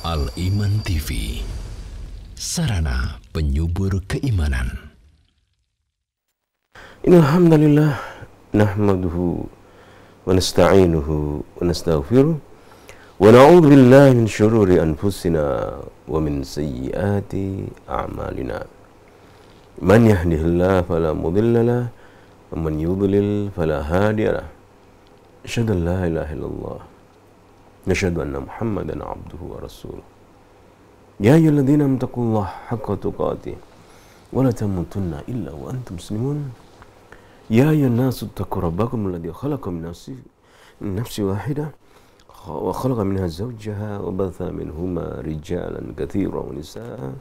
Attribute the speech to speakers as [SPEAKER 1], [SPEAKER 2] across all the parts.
[SPEAKER 1] Al-Iman TV, sarana penyubur keimanan.
[SPEAKER 2] Alhamdulillah, nahmaduhu wa nasta'inuhu wa nastaghfiruh wa na'udzu billahi min syururi anfusina wa min sayyiati a'malina. Man yahdihillahu fala mudilla lahu wa man yudlil fala hadiya lahu. Asyhadu an la ilaha illallah. Nashhadu anna Muhammadan abduhu wa rasuluh. Ya ayyuhalladzina amanu taqullaha haqqa tuqatih wa la tamutunna illa wa antum muslimun. Ya ayyuhan nasu ittaqu rabbakum alladzi khalaqakum min nafsin wahidah wa khalaqa minha zawjaha wa batha minhuma rijalan katsiran wa nisaa.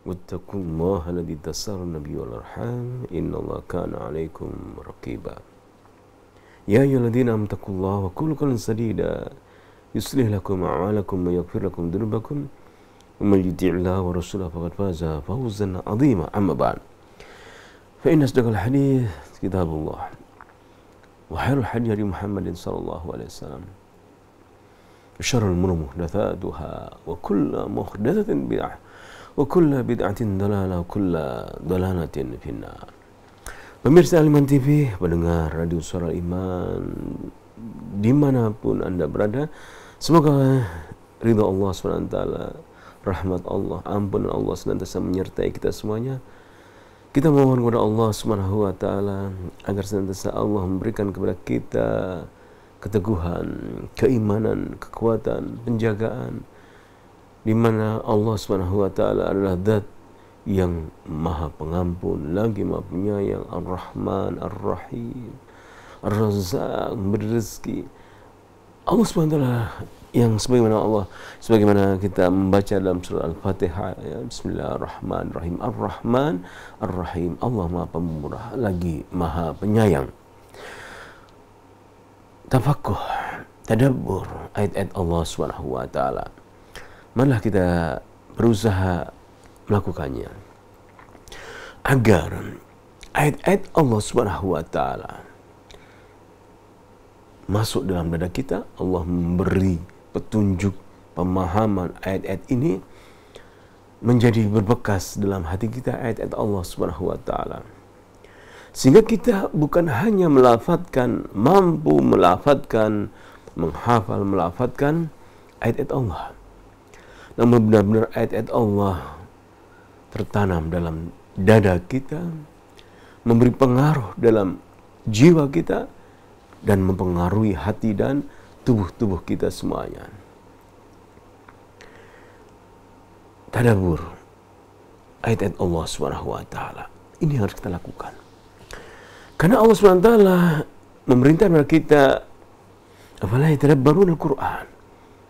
[SPEAKER 2] Wattaqullaha alladzi tasaaluna bihi wal arham innallaha kana 'alaikum raqiba. Ya ayyuhalladzina amanu taqullaha wa qulu qawlan sadida yuslih lakum a'malakum wa yaghfir lakum dhunubakum wa man yuti'illaha wa rasulahu faqad faza fawzan 'azima. Amma ba'd. Fa inna asdaqal hadits kitabullah wa khairul hadi hadi Muhammadin sallallahu alaihi wasallam. Wa syarrul umuri muhdatsatuha wa kullu muhdatsatin bid'ah wa kullu bid'atin dalalah wa kullu dalalatin finnar. Pemirsa Al-Iman TV, pendengar radio Suara Iman dimanapun Anda berada, semoga ridha Allah SWT, rahmat Allah, ampunan Allah senantiasa menyertai kita semuanya. Kita mohon kepada Allah SWT agar senantiasa Allah memberikan kepada kita keteguhan, keimanan, kekuatan, penjagaan, di mana Allah SWT adalah zat yang maha pengampun, lagi maha penyayang, Ar-Rahman, Ar-Rahim, Ar-Razzaq, memberi rezeki. Allah SWT yang sebagaimana kita membaca dalam surah Al-Fatihah, ya, Bismillahirrahmanirrahim, Ar-Rahman, Ar-Rahim, Allah maha pemurah, lagi maha penyayang. Tafaqquh, tadabbur ayat-ayat Allah SWT. Marilah kita berusaha melakukannya agar ayat-ayat Allah SWT masuk dalam dada kita. Allah memberi petunjuk, pemahaman ayat-ayat ini menjadi berbekas dalam hati kita, ayat-ayat Allah SWT, sehingga kita bukan hanya mampu melafadzkan, menghafal, melafadzkan ayat-ayat Allah, namun benar-benar ayat-ayat Allah tertanam dalam dada kita, memberi pengaruh dalam jiwa kita, dan mempengaruhi hati dan tubuh-tubuh kita semuanya. Tadabbur ayat-ayat Allah SWT, ini harus kita lakukan. Karena Allah SWT memerintah kepada kita, afala yatadabbaruna al-Qur'an,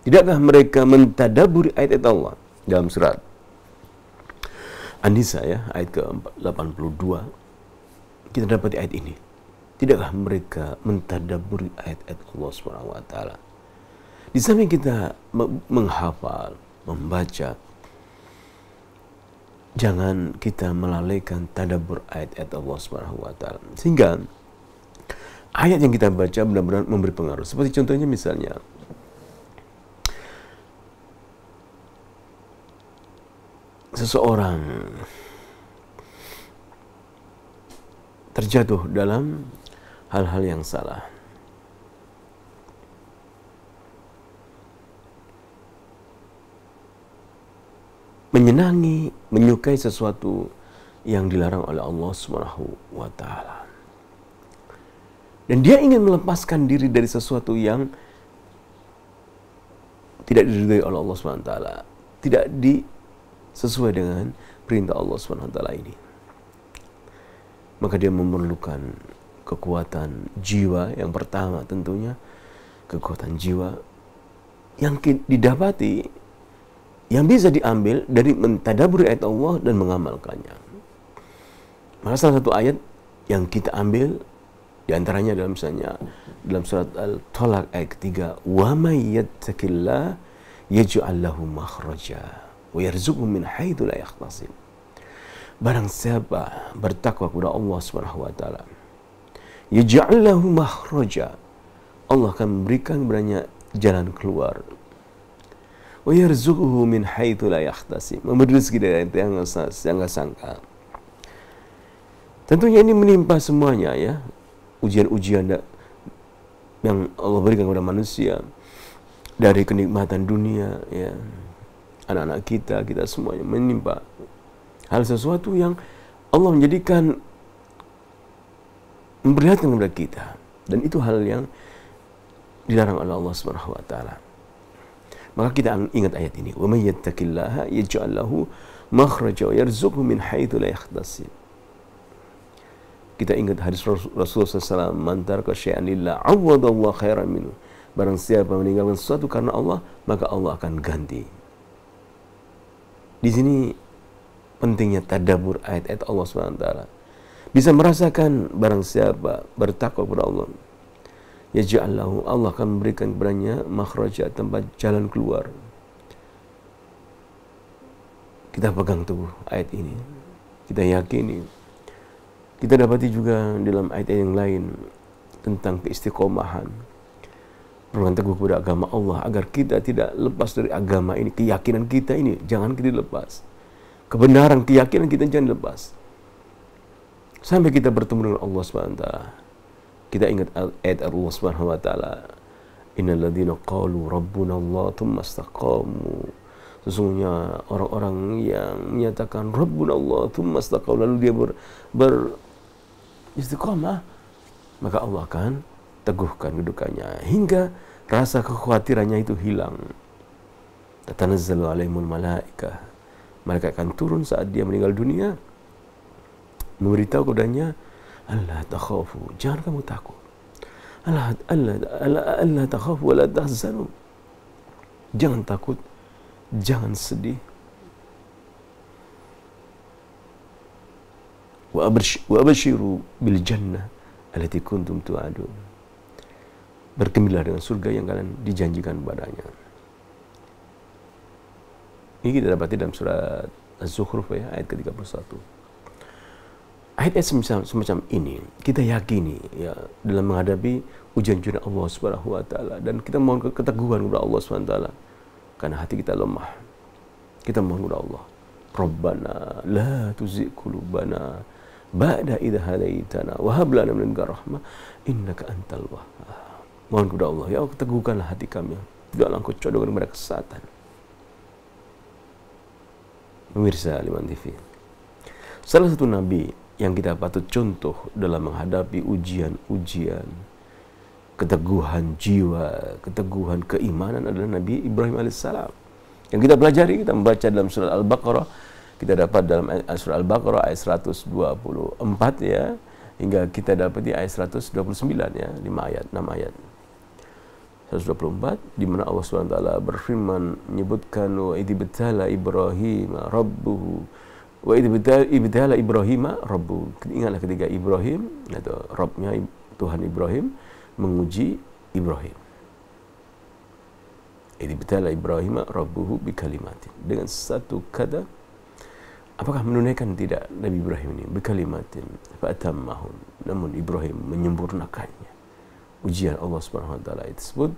[SPEAKER 2] tidakkah mereka mentadabburi ayat-ayat Allah? Dalam surat An-Nisa, ya, ayat ke-82, kita dapat ayat ini. Tidakkah mereka mentadabburi ayat-ayat Allah SWT? Di samping kita menghafal, membaca, jangan kita melalaikan tadabbur ayat-ayat Allah SWT, sehingga ayat yang kita baca benar-benar memberi pengaruh. Seperti contohnya misalnya, seseorang terjatuh dalam hal-hal yang salah, menyenangi, menyukai sesuatu yang dilarang oleh Allah SWT, dan dia ingin melepaskan diri dari sesuatu yang tidak diridhai oleh Allah SWT, tidak sesuai dengan perintah Allah SWT ini. Maka dia memerlukan kekuatan jiwa. Yang pertama tentunya kekuatan jiwa yang didapati, yang bisa diambil dari mentadabburi ayat Allah dan mengamalkannya. Maka salah satu ayat yang kita ambil diantaranya dalam surat Al-Talaq ayat ketiga, wa may yattaqillah yaj'al lahu makhraja wa yarzuqhu min haitsu la yahtasib. Barang siapa bertakwa kepada Allah SWT, yaj'al lahu makhraja, Allah akan memberikan kepadanya jalan keluar. wa yarzuquhu min haitsu la yahtasib. Memberi rezeki dari yang enggak sangka. Tentunya ini menimpa semuanya ya. Ujian-ujian yang Allah berikan kepada manusia dari kenikmatan dunia ya. Anak-anak kita semuanya menimpa hal sesuatu yang Allah menjadikan memperlihatkan kepada kita, dan itu hal yang dilarang oleh Allah Subhanahu wa taala. Maka kita ingat ayat ini, wa may yattaqillaha yaj'al lahu makhraja wa yarzuqhu min haitsu la yahtasib. Kita ingat hadis Rasulullah SAW, man taraka syai'an lillah awwadallahu khairan minhu. Barang siapa meninggalkan sesuatu karena Allah, maka Allah akan ganti. Di sini pentingnya tadabbur ayat-ayat Allah Subhanahu wa taala. Bisa merasakan barang siapa bertakwa kepada Allah, yaj'allahu, Allah akan memberikan kepadanya makhraja, tempat jalan keluar. Kita pegang teguh ayat ini. Kita yakini. Kita dapati juga dalam ayat yang lain tentang keistiqomahan. Berpegang teguh kepada agama Allah agar kita tidak lepas dari agama ini. Keyakinan kita ini jangan kita lepas. Kebenaran keyakinan kita jangan lepas. Sampai kita bertemu dengan Allah SWT. Kita ingat ayat Allah SWT. Innal ladzina qalu rabbuna Allah tsumma istaqamu. Sesungguhnya orang-orang yang menyatakan Rabbuna Allah tsumma istaqamu, lalu dia beristiqamah, maka Allah akan teguhkan kedudukannya hingga rasa kekhawatirannya itu hilang. Tatanazzalu alaihimul malaikah. Malaikat akan turun saat dia meninggal dunia, memberitahu kepadanya, Allah takhafu, jangan kamu takut. Allah takhafu wa la tahzanu. Jangan takut, jangan sedih. Wa abshiru bil jannah allati kuntum tu'adun. Bergembiralah dengan surga yang kalian dijanjikan padanya. Ini kita dapati dalam surat Az-Zukhruf ya, ayat ke-31. Ayat-ayat semacam ini kita yakini ya dalam menghadapi ujian-ujian Allah Subhanahu wa taala, dan kita mohon keteguhan kepada Allah Subhanahu wa taala karena hati kita lemah. Kita mohon kepada Allah, Rabbana la tuzigh qulubana ba'da idh hadaitana wa hab lana min ladunka rahmah innaka antal wahhab. Mohon kepada Allah, ya Allah, teguhkanlah hati kami. Janganlah Engkau condongkan kepada kesesatan. Pemirsa Liman TV, salah satu nabi yang kita patut contoh dalam menghadapi ujian-ujian, keteguhan jiwa, keteguhan keimanan adalah Nabi Ibrahim alaihissalam. Yang kita pelajari, kita membaca dalam surat Al-Baqarah, kita dapat dalam surat Al-Baqarah ayat 124 ya, hingga kita dapat di ayat 129 ya, 6 ayat. 124 di mana Allah SWT berfirman menyebutkan wa idibtala Ibrahim rabbuhu wa idibtala Ibrahim rabbuhu. Ingatlah ketika Ibrahim atau Rabbnya Tuhan Ibrahim menguji Ibrahim. Idibtala Ibrahim rabbuhu bikalimatin, dengan satu kata. Apakah menunaikan tidak Nabi Ibrahim ini bikalimatin fa atammahum, namun Ibrahim menyempurnakannya. Ujian Allah Subhanahu wa taala tersebut,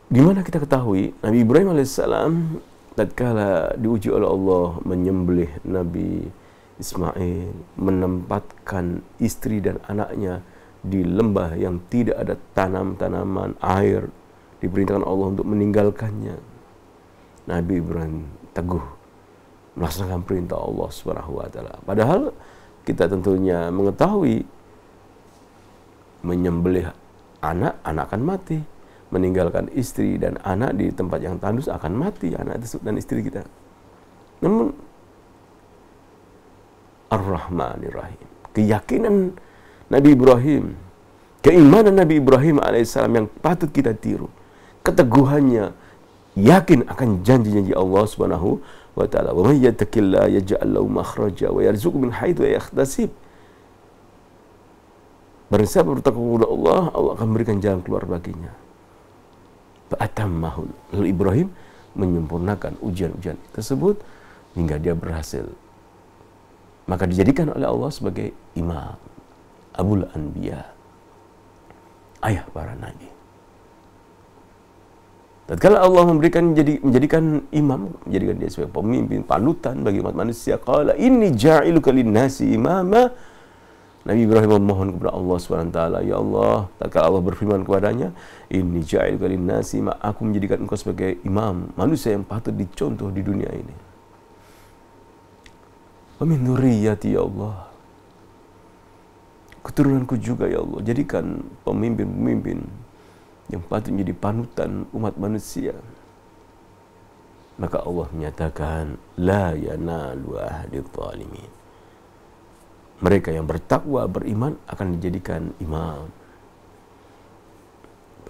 [SPEAKER 2] di mana kita ketahui Nabi Ibrahim alaihissalam tatkala diuji oleh Allah menyembelih Nabi Ismail, menempatkan istri dan anaknya di lembah yang tidak ada tanam-tanaman, air, diperintahkan Allah untuk meninggalkannya. Nabi Ibrahim teguh melaksanakan perintah Allah Subhanahu wa taala. Padahal kita tentunya mengetahui menyembelih anak akan mati, meninggalkan istri dan anak di tempat yang tandus akan mati anak dan istri kita. Namun Ar-Rahmanir Rahim, keyakinan Nabi Ibrahim, keimanan Nabi Ibrahim alaihissalam yang patut kita tiru, keteguhannya, yakin akan janji-janji Allah Subhanahu wa taala. Wa may yattaqillaha yaj'al lahu makhraja wa yarzuqhu min haitsu la yahtasib. Barang siapa bertakwa kepada Allah, Allah akan memberikan jalan keluar baginya. Fa'atammahum, lalu Ibrahim menyempurnakan ujian-ujian tersebut hingga dia berhasil. Maka dijadikan oleh Allah sebagai imam, Abul Anbiya, ayah para nabi. Tatkala Allah menjadikan imam, menjadikan dia sebagai pemimpin, panutan bagi umat manusia, qala inni ja'iluka lin-nasi imama. Nabi Ibrahim memohon kepada Allah SWT, ya Allah, tatkala Allah berfirman kepadanya, inni ja'iluka lin-nasi imama, aku menjadikan engkau sebagai imam, manusia yang patut dicontoh di dunia ini. Wa min dzurriyyati ya Allah, keturunanku juga ya Allah, jadikan pemimpin-pemimpin yang patut menjadi panutan umat manusia. Maka Allah menyatakan, la yanalu ahdidz zalimin. Mereka yang bertakwa, beriman akan dijadikan imam,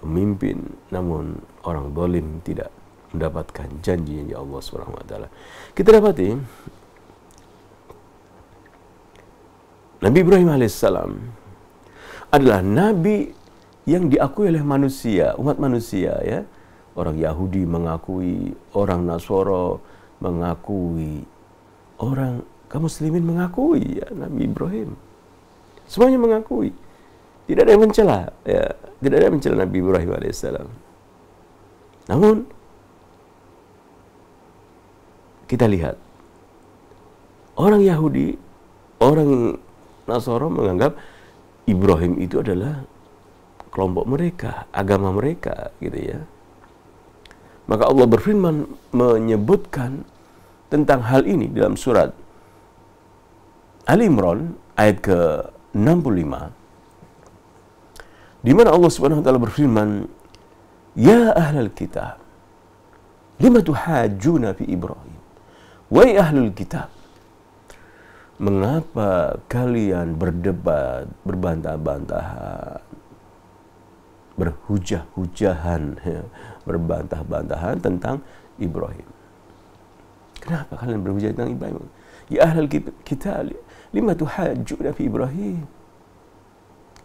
[SPEAKER 2] pemimpin, namun orang zalim tidak mendapatkan janji yang Allah Subhanahu wa taala. Kita dapati Nabi Ibrahim alaihissalam adalah nabi yang diakui oleh manusia, umat manusia, ya. Orang Yahudi mengakui, orang Nasoro mengakui, orang kaum muslimin mengakui, ya, Nabi Ibrahim. Semuanya mengakui. Tidak ada yang mencela, ya. Tidak ada yang mencela Nabi Ibrahim alaihissalam. Namun kita lihat orang Yahudi, orang Nasoro menganggap Ibrahim itu adalah kelompok mereka, agama mereka, gitu ya. Maka Allah berfirman menyebutkan tentang hal ini dalam surat Ali Imran ayat ke-65, di mana Allah Subhanahu wa taala berfirman, ya ahlal kitab lima tuhajjuna fi Ibrahim, wahai ahlul kitab, mengapa kalian berdebat, berbantah-bantahan, berhujah-hujahan, ya, berbantah-bantahan tentang Ibrahim? Kenapa kalian berhujah tentang Ibrahim? Ya ahlal kitab, lima tuhajjuna fi Ibrahim.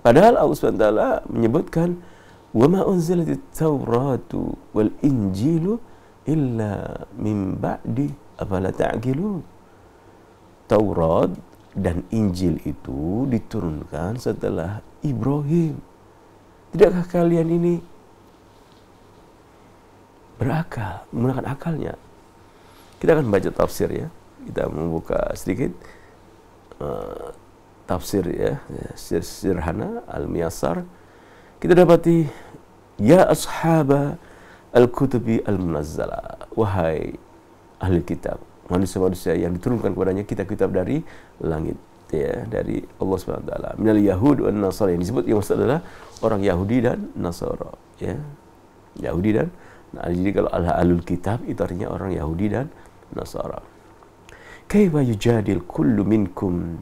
[SPEAKER 2] Padahal Allah SWT menyebutkan, wa ma unzilatit tauratu wal injilu illa min ba'di afala ta'qilun. Taurat dan Injil itu diturunkan setelah Ibrahim. Tidakkah kalian ini berakal, menggunakan akalnya? Kita akan baca tafsir, ya. Kita membuka sedikit tafsir, ya, sederhana Al-Muyassar. Kita dapati, ya ashaba al-kutubi al-munazzala, wahai ahli kitab, manusia-manusia yang diturunkan kepadanya kitab-kitab dari langit, ya, dari Allah SWT. Minal Yahud wan Nasara, yang disebut yang maksud adalah orang Yahudi dan Nasara, ya. Yahudi dan, nah, jadi kalau ahlul kitab itu artinya orang Yahudi dan Nasara. Kaifa yujadil kullu minkum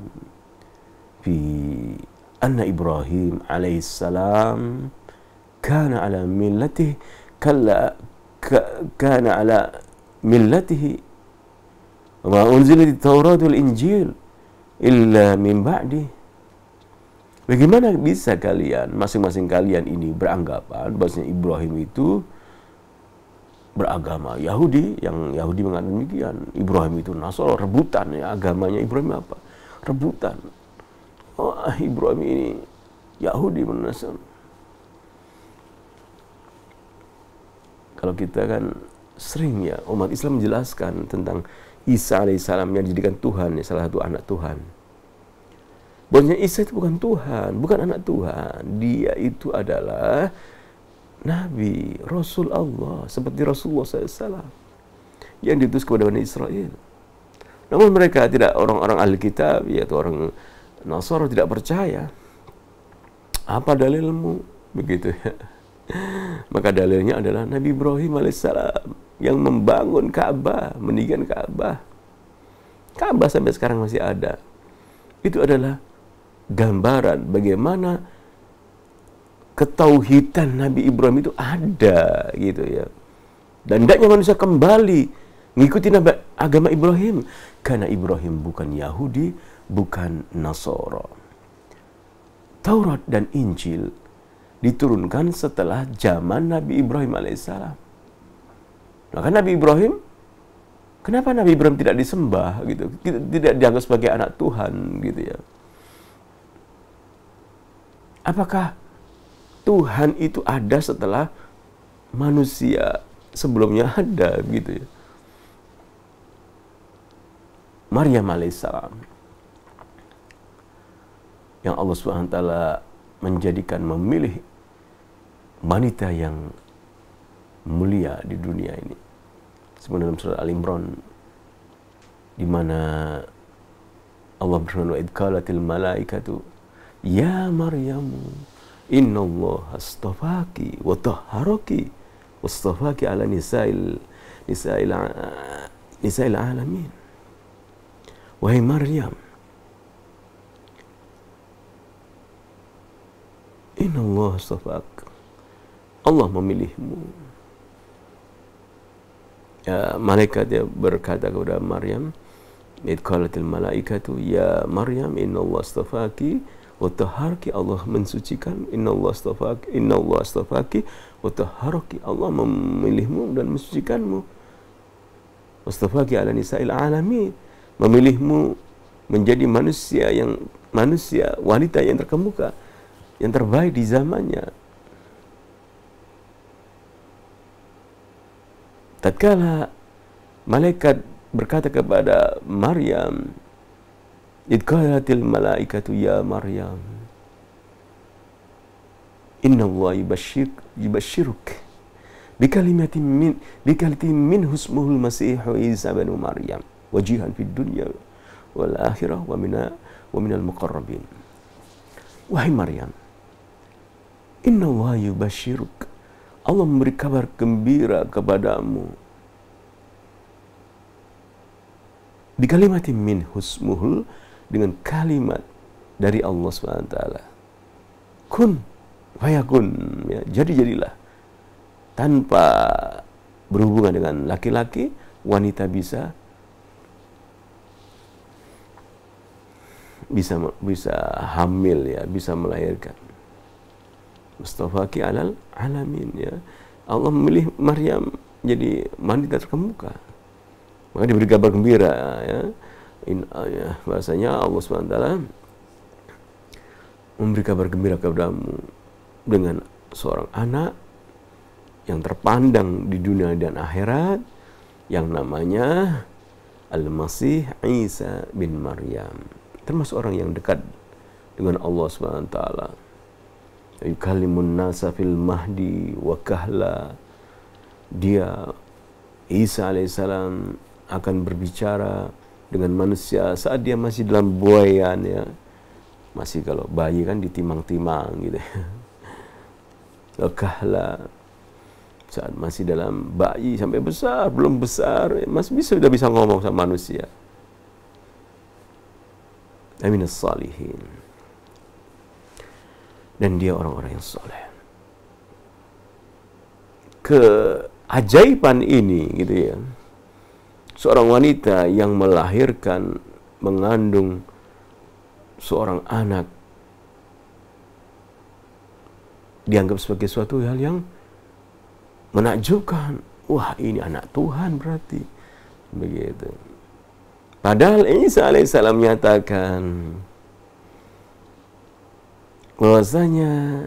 [SPEAKER 2] fi anna Ibrahim alaihissalam kana ala millatihi kana ala millatihi wa unzilat at-Taurat wal Injil illa min ba'di. Bagaimana bisa kalian, masing-masing kalian ini beranggapan bahwasanya Ibrahim itu beragama Yahudi, yang Yahudi mengatakan demikian. Ibrahim itu Nasara, rebutan, ya, agamanya Ibrahim apa? Rebutan. Oh, Ibrahim ini Yahudi Nasara. Kalau kita kan sering, ya, umat Islam menjelaskan tentang Isa alaihissalam yang dijadikan Tuhan, ya, salah satu anak Tuhan. Bahwasanya Isa itu bukan Tuhan, bukan anak Tuhan. Dia itu adalah Nabi, Rasul Allah, seperti Rasulullah SAW yang diutus kepada Bani Israel. Namun mereka tidak, orang-orang ahli kitab, yaitu orang Nasara, tidak percaya. Apa dalilmu? Begitu, ya. Maka dalilnya adalah Nabi Ibrahim alaihissalam yang membangun Ka'bah, mendirikan Ka'bah. Ka'bah sampai sekarang masih ada. Itu adalah gambaran bagaimana ketauhidan Nabi Ibrahim itu ada, gitu, ya. Dan hendaknya manusia kembali mengikuti agama Ibrahim, karena Ibrahim bukan Yahudi, bukan Nasara. Taurat dan Injil diturunkan setelah zaman Nabi Ibrahim alaihissalam. Maka Nabi Ibrahim, kenapa Nabi Ibrahim tidak disembah, gitu, tidak dianggap sebagai anak Tuhan, gitu, ya? Apakah Tuhan itu ada setelah manusia sebelumnya ada gitu ya. Maryam alaihissalam yang Allah SWT menjadikan, memilih wanita yang mulia di dunia ini. Sebenarnya dalam surat Al-Imran, di mana Allah berfirman, "Wa idh qalatil malaikatu ya Maryam innallaha astafaki wa tahharaki wastafaki ala nisa'il alamin." Wahai Maryam, innallaha astafak, Allah memilihmu. Ya, malaikat dia berkata kepada Maryam, "Idh qalatil malaikatu ya Maryam innallaha astafaki wa tahharaki," Allah mensucikan, innallaha astafaki wa tahharaki, Allah memilihmu dan mensucikanmu. Wastafaki ala nisa'il alamin, memilihmu menjadi manusia wanita yang terkemuka, yang terbaik di zamannya. Tatkala malaikat berkata kepada Maryam, "Idh qalatil malaikatu ya Maryam innallaha yubashshiruk bikalimatin minhu ismuhul Masih Isa ibnu Maryam wajihan fid dunya wal akhirah wa minal muqarrabin." Wahai Maryam, innallaha yubashshiruk, Allah memberi kabar gembira kepadamu, bikalimatin min husmuhul, dengan kalimat dari Allah SWT. Kun fayakun, ya, jadi-jadilah. Tanpa berhubungan dengan laki-laki, wanita bisa hamil, ya, bisa melahirkan. Mustafaki alal alamin, ya. Allah memilih Maryam jadi wanita terkemuka. Maka diberi kabar gembira, ya. Bahasanya Allah SWT memberi kabar gembira kepadamu dengan seorang anak yang terpandang di dunia dan akhirat, yang namanya Al-Masih Isa bin Maryam, termasuk orang yang dekat dengan Allah SWT. Yukallimun nasa fil mahdi wa kahla. Dia, Isa alaihissalam, akan berbicara dengan manusia saat dia masih dalam buayan, ya. Masih, kalau bayi kan ditimang-timang gitu. Wa kahla, saat masih dalam bayi sampai besar, belum besar, masih sudah bisa ngomong sama manusia. Aminas salihin. Dan dia orang-orang yang soleh. Keajaiban ini, gitu ya, seorang wanita yang melahirkan, mengandung seorang anak, dianggap sebagai suatu hal yang menakjubkan. Wah, ini anak Tuhan berarti. Begitu. Padahal Isa alaihissalam menyatakan bahwasanya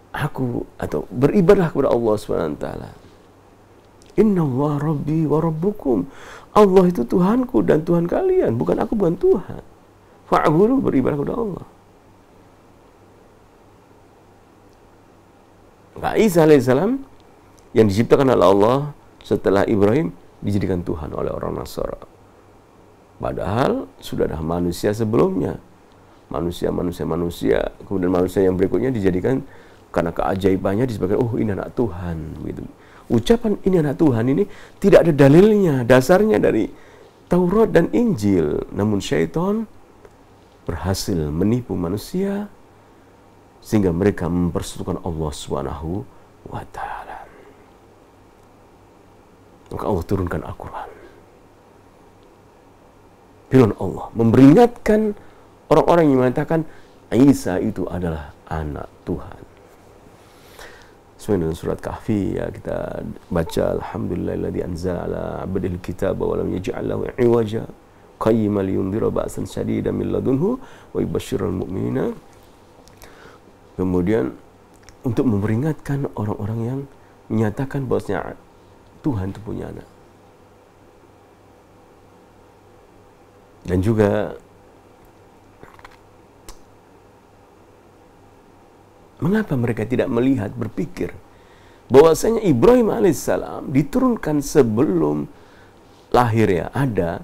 [SPEAKER 2] aku, atau beribadah kepada Allah SWT. Innallaha rabbi wa rabbukum, Allah itu Tuhanku dan Tuhan kalian, bukan aku, bukan Tuhan. Fa'budu, beribadah kepada Allah. Maka Isa alaihissalam yang diciptakan oleh Allah setelah Ibrahim dijadikan Tuhan oleh orang Nasara. Padahal sudah ada manusia sebelumnya. Manusia, kemudian manusia yang berikutnya dijadikan, karena keajaibannya disebutkan, oh ini anak Tuhan, gitu. Ucapan ini anak Tuhan ini tidak ada dalilnya, dasarnya dari Taurat dan Injil. Namun syaitan berhasil menipu manusia sehingga mereka mempersekutukan Allah Subhanahu wa taala. Maka Allah turunkan Al-Quran. Firman Allah memperingatkan orang-orang yang mengatakan Isa itu adalah anak Tuhan. Sesuai dengan surat Kahfi, ya, kita baca, alhamdulillahilladzi anzala ala abdihil kitaba wa lam yaj'al lahu iwaja qayyiman liyundhira ba'san shadidan min ladunhu wa yubashshiral mu'minina. Kemudian untuk memperingatkan orang-orang yang menyatakan bahwasanya Tuhan itu punya anak. Dan juga mengapa mereka tidak melihat, berpikir bahwasanya Ibrahim alaihissalam diturunkan sebelum lahir ya, ada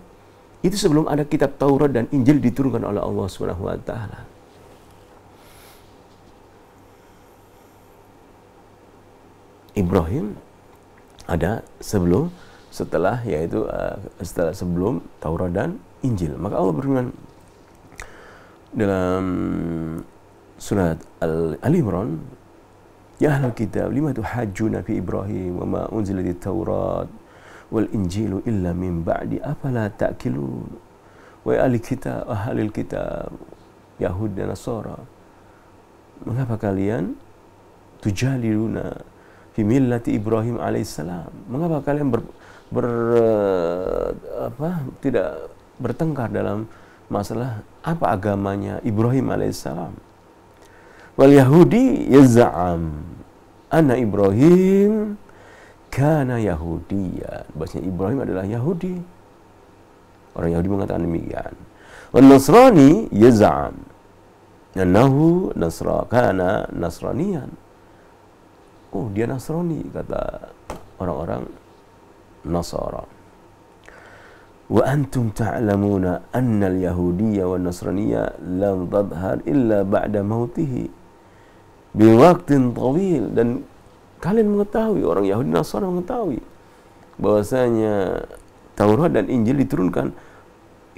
[SPEAKER 2] itu sebelum ada kitab Taurat dan Injil diturunkan oleh Allah Subhanahu wa taala. Ibrahim ada setelah yaitu sebelum Taurat dan Injil. Maka Allah berfirman dalam surat Al-Imran, ya ahlal kitab lima tuhajjuna fi Ibrahim wa ma unzilatit Taurat wal Injilu illa min ba'di afala ta'qilun. Wa ahlil kitab Yahud dan Nasara, mengapa kalian tujadiluna fi millati Ibrahim alaihissalam? Mengapa kalian tidak bertengkar dalam masalah apa agamanya Ibrahim alaihissalam? Wal Yahudi yaz'am anna Ibrahim kana Yahudiyan. Bahasanya Ibrahim adalah Yahudi. Orang Yahudi mengatakan demikian. Wal Nasrani yaz'am annahu kana Nasraniyan. Oh, dia Nasrani, kata orang-orang Nasara. Wa antum ta'lamuna anna al-yahudiyya wa nasraniyya lam tadhhar illa ba'da mautihi bi waqtin tawil. Dan kalian mengetahui, orang Yahudi Nasara mengetahui bahwasanya Taurat dan Injil diturunkan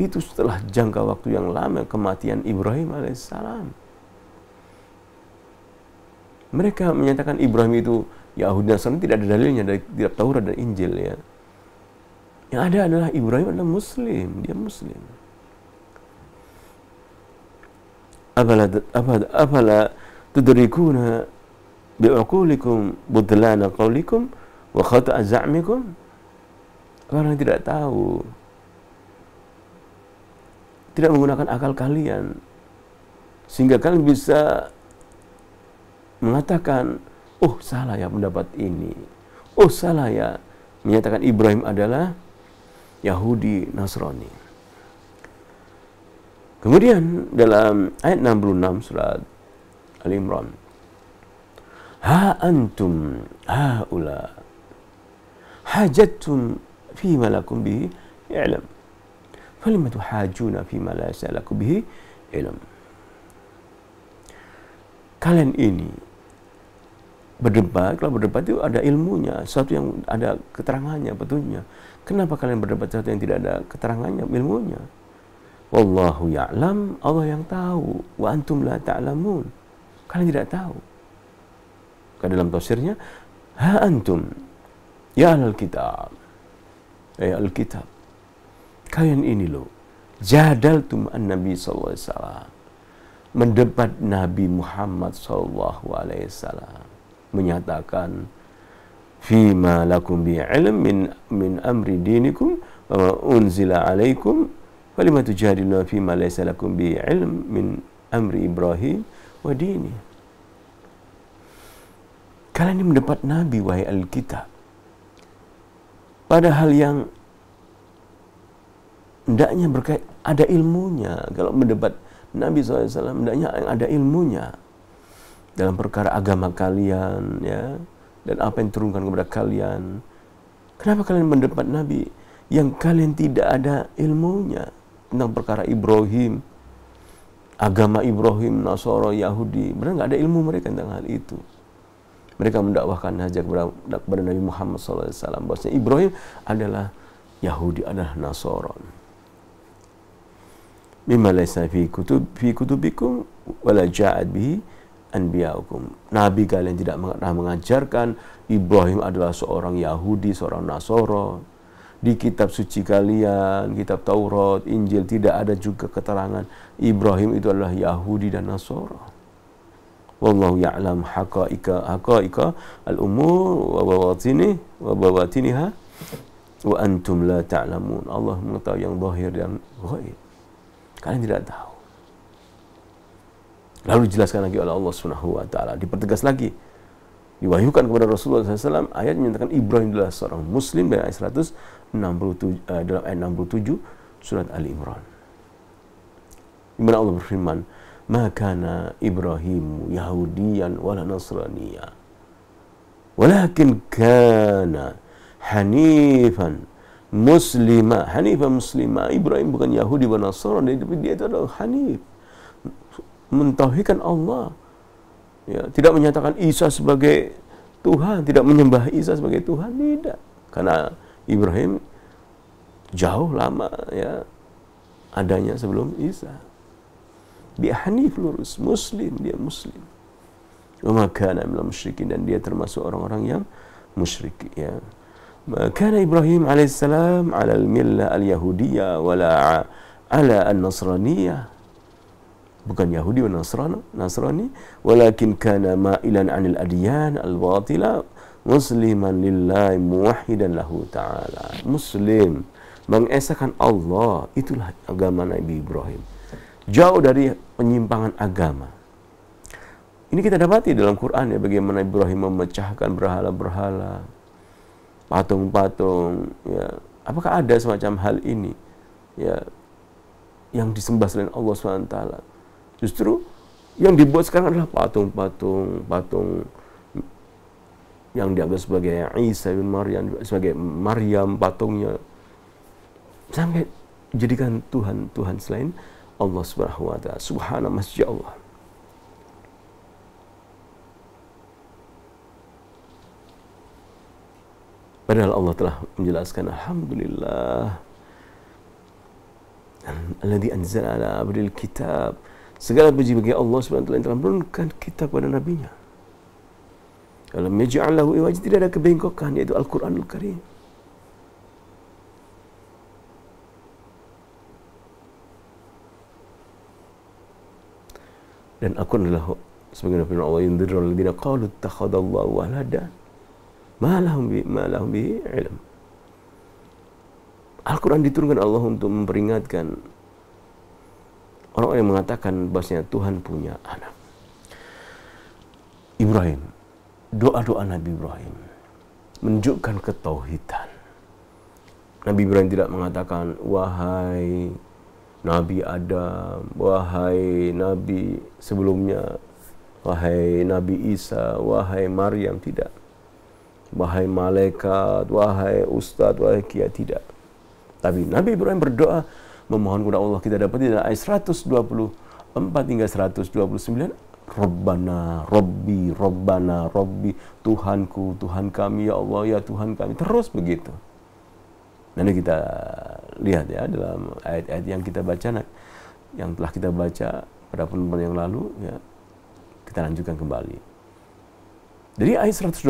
[SPEAKER 2] itu setelah jangka waktu yang lama kematian Ibrahim alaihissalam. Mereka menyatakan Ibrahim itu Yahudi Nasrani, tidak ada dalilnya dari kitab Taurat dan Injil ya. Yang ada adalah Ibrahim adalah Muslim, dia Muslim. Afala tudrikuna bi'uqulikum budlana qawlikum wa khata'a za'mikum? Orang tidak tahu, tidak menggunakan akal kalian sehingga kalian bisa mengatakan, oh salah ya pendapat ini, oh salah ya menyatakan Ibrahim adalah Yahudi Nasrani. Kemudian dalam ayat 66 surat Al-Imran, ha antum haula hajattum fima lakum bihi ilm falima tuhajuna fima la lakum bihi ilm. Kalian ini berdebat, kalau berdebat itu ada ilmunya, sesuatu yang ada keterangannya, petunjuknya. Kenapa kalian berdebat sesuatu yang tidak ada keterangannya, ilmunya? Wallahu ya'lam, Allah yang tahu. Wa antum la ta'lamun, kalian tidak tahu. Karena dalam tafsirnya, ha antum ya ahlal kitab, ya al-kitab, kalian ini loh, jadaltum an-nabi sallallahu alaihi wasallam, mendebat Nabi Muhammad sallallahu alaihi wasallam, menyatakan fima lakum bi ilm min amri dinikum wa unzila alaikum falima tujadiluna fima laysa lakum bi ilm min amri Ibrahim wa dini. Kalian ini mendebat Nabi, wahai Alkitab, padahal yang hendaknya berkait ada ilmunya. Kalau mendebat Nabi SAW hendaknya yang ada ilmunya dalam perkara agama kalian ya, dan apa yang turunkan kepada kalian. Kenapa kalian mendebat Nabi yang kalian tidak ada ilmunya tentang perkara Ibrahim, agama Ibrahim, Nasara, Yahudi? Benar nggak ada ilmu mereka tentang hal itu. Mereka mendakwahkan saja kepada Nabi Muhammad SAW bahwasanya Ibrahim adalah Yahudi, adalah Nasara. Mimma laysa fi kutubikum wala ja'at bihi anbiya'ukum. Nabi kalian tidak pernah mengajarkan Ibrahim adalah seorang Yahudi, seorang Nasara. Di kitab suci kalian, kitab Taurat, Injil, tidak ada juga keterangan Ibrahim itu adalah Yahudi dan Nasara. Wallahu ya'lam haqa'iqa al-umur wa bawatiniha wa antum la ta'lamun. Allah mengetahui yang zahir dan ghaib, kalian tidak tahu. Lalu dijelaskan lagi oleh Allah Subhanahu wa taala, dipertegas lagi diwahyukan kepada Rasulullah SAW, ayat menyatakan Ibrahim adalah seorang Muslim dari ayat 167 dalam ayat 67 surat Ali Imran. Di mana Allah berfirman, "Ma kana Ibrahim Yahudiyan wala Nasraniya, walakin kana hanifan muslima." Hanifan muslima. Ibrahim bukan Yahudi dan Nasrani, tapi dia itu adalah hanif, mentauhidkan Allah. Ya, tidak menyatakan Isa sebagai Tuhan, tidak menyembah Isa sebagai Tuhan, tidak. Karena Ibrahim jauh lama ya adanya sebelum Isa. Dia hanif, lurus, muslim, dia muslim. Wa ma kana minal musyrikin, dan dia termasuk orang-orang yang musyrik ya. Ma kana Ibrahim alaihissalam ala al-millah al-yahudiyyah wala ala an-nasraniyah. Bukan Yahudi dan Nasrani, walakin kana ma'ilan 'anil adyan al-batila musliman lillahi muwahhidan lahu ta'ala. Muslim, mengesahkan Allah, itulah agama Nabi Ibrahim. Jauh dari penyimpangan agama. Ini kita dapati dalam Quran ya, bagaimana Ibrahim memecahkan berhala-berhala, patung-patung ya. Apakah ada semacam hal ini ya yang disembah selain Allah SWT? Justru yang dibuat sekarang adalah patung yang dianggap sebagai Isa bin Maryam, sebagai Maryam patungnya, sampai jadikan Tuhan selain Allah Subhanahu wa taala. Subhana masya Allah. Padahal Allah telah menjelaskan, alhamdulillah alladzi anzala ala abdil kitab. Segala puji bagi Allah SWT yang telah menurunkan kitab pada nabinya. Alam yaj'al lahu iwaja, tidak ada kebengkokan, yaitu Al-Quranul Karim. Dan Al-Quran adalah sebagaimana firman Allah, yundzirul ladzina qalu ittakhadallahu walada ma lahum bihi ilm. Al-Quran diturunkan Allah untuk memperingatkan orang yang mengatakan bahwasanya Tuhan punya anak. Ibrahim, doa-doa Nabi Ibrahim menunjukkan ketauhidan. Nabi Ibrahim tidak mengatakan wahai Nabi Adam, wahai Nabi sebelumnya, wahai Nabi Isa, wahai Maryam, tidak. Wahai malaikat, wahai ustaz, wahai kiai, tidak. Tapi Nabi Ibrahim berdoa memohon kepada Allah. Kita dapat di ayat 124 hingga 129, Rabbana Rabbi, Rabbana Rabbi, Tuhanku, Tuhan kami, ya Allah, ya Tuhan kami. Terus begitu. Nanti kita lihat ya dalam ayat-ayat yang kita baca, yang telah kita baca pada pertemuan yang lalu ya, kita lanjutkan kembali. Dari ayat 124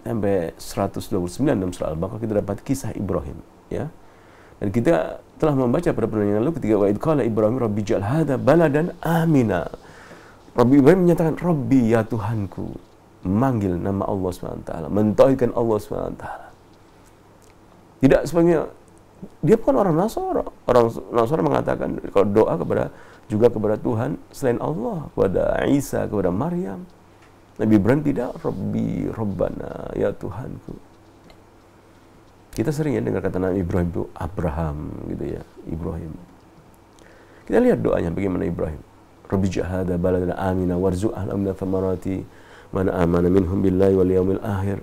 [SPEAKER 2] sampai 129 dalam surah Al-Baqarah kita dapat kisah Ibrahim ya. Dan kita telah membaca pada pertemuan yang lalu ketika wa idh qala Ibrahim rabbi ij'al hadza baladan amina. Rabbi Ibrahim menyatakan Rabbi, ya Tuhanku, memanggil nama Allah SWT, mentauhidkan Allah SWT. Tidak sebenarnya dia bukan orang Nasara. Orang Nasara mengatakan kalau doa kepada Tuhan selain Allah, kepada Isa, kepada Maryam. Nabi Ibrahim tidak, Rabbi, Rabbana, ya Tuhanku. Kita sering ya dengar kata Nabi Ibrahim itu Abraham gitu ya, Ibrahim. Kita lihat doanya bagaimana Ibrahim. Rabbi ja'hada baladana amina warzuq ahla min thamarati man amana minhum billahi wal yawmil akhir.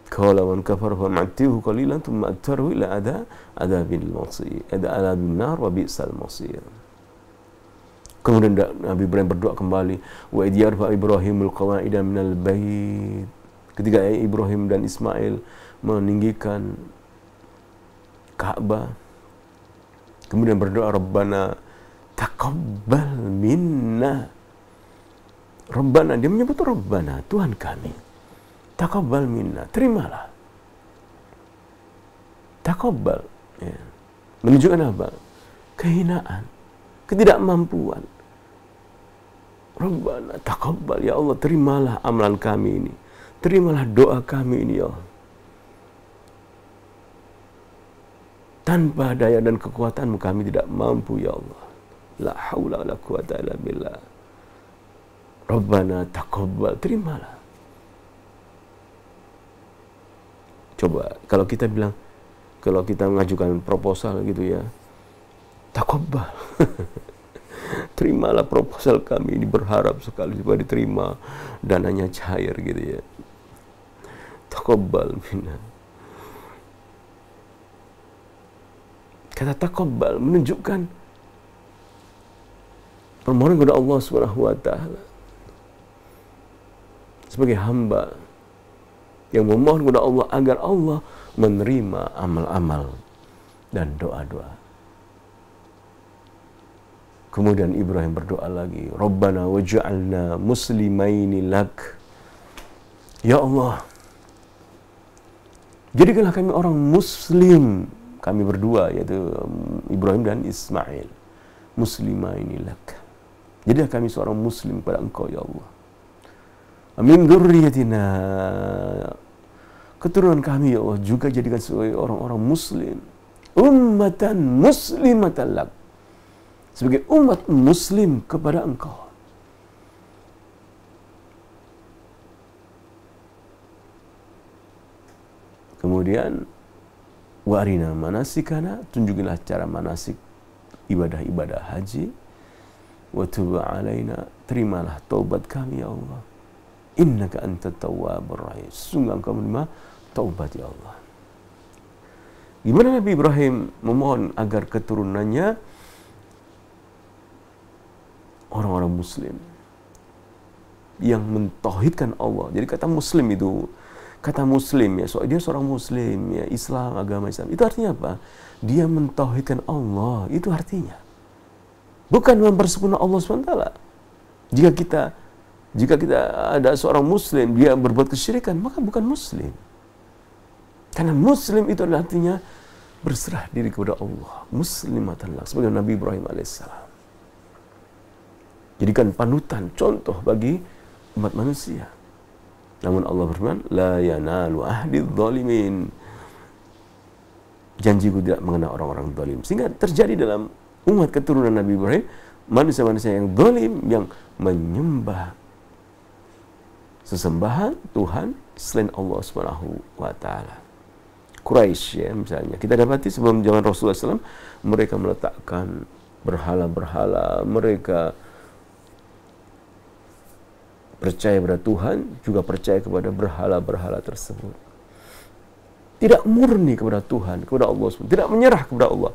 [SPEAKER 2] Qala man kafara fa ma'tihu qalilan thumma attaru ila adabil masir. Adabin nar wa bi'sal masir. Kemudian Nabi Ibrahim berdoa kembali, wa idh yarfa Ibrahimul qawaida minal bait. Ketika Ibrahim dan Ismail meninggikan Ka'bah, kemudian berdoa Rabbana taqabbal minna. Rabbana, dia menyebut Rabbana, Tuhan kami. Taqabbal minna, terimalah. Taqabbal ya. Menunjukkan apa? Kehinaan, ketidakmampuan. Rabbana taqabbal, ya Allah, terimalah amalan kami ini. Terimalah doa kami ini, ya Allah. Tanpa daya dan kekuatanmu kami tidak mampu, ya Allah. La haula wala quwata illa billah. Rabbana taqabbal, terimalah. Coba kalau kita bilang, kalau kita mengajukan proposal gitu ya, taqabbal. Terimalah proposal kami ini, berharap sekali supaya diterima, dananya cair gitu ya. Taqabbal minna. Kata taqabbal menunjukkan permohonan kepada Allah Subhanahu wa taala sebagai hamba yang memohon kepada Allah agar Allah menerima amal-amal dan doa-doa. Kemudian Ibrahim berdoa lagi, Rabbana waj'alna muslimaini lak. Ya Allah, jadikanlah kami orang muslim, kami berdua, yaitu Ibrahim dan Ismail. Muslimaini lak. Jadilah kami seorang muslim kepada Engkau, ya Allah. Amin dzurriyyatina, keturunan kami ya Allah juga jadikan sebagai orang-orang muslim. Ummatan muslimatan lak, sebagai umat muslim kepada Engkau. Kemudian warina manasikana, tunjukilah cara manasik ibadah-ibadah haji. Wa tub alaina, terimalah taubat kami ya Allah. Innaka antat tawwabur rahim, sungguh Engkau menerima taubat ya Allah. Gimana Nabi Ibrahim memohon agar keturunannya orang-orang muslim yang mentauhidkan Allah. Jadi kata muslim itu, kata muslim ya, dia seorang muslim ya, Islam, agama Islam. Itu artinya apa? Dia mentauhidkan Allah, itu artinya. Bukan mempersekutukan Allah SWT. Jika kita ada seorang muslim, dia berbuat kesyirikan, maka bukan muslim. Karena muslim itu adalah artinya berserah diri kepada Allah. Muslimatan lak, sebagai Nabi Ibrahim alaihissalam. Jadikan panutan, contoh bagi umat manusia. Namun Allah berfirman, la yanalu ahdidz zalimin. Janjiku tidak mengenai orang-orang zalim. Sehingga terjadi dalam umat keturunan Nabi Ibrahim manusia-manusia yang zalim, yang menyembah sesembahan Tuhan selain Allah Subhanahu wa taala. Quraisy ya misalnya, kita dapati sebelum zaman Rasulullah SAW, mereka meletakkan berhala-berhala, mereka percaya kepada Tuhan, juga percaya kepada berhala-berhala tersebut. Tidak murni kepada Tuhan, kepada Allah SWT, tidak menyerah kepada Allah.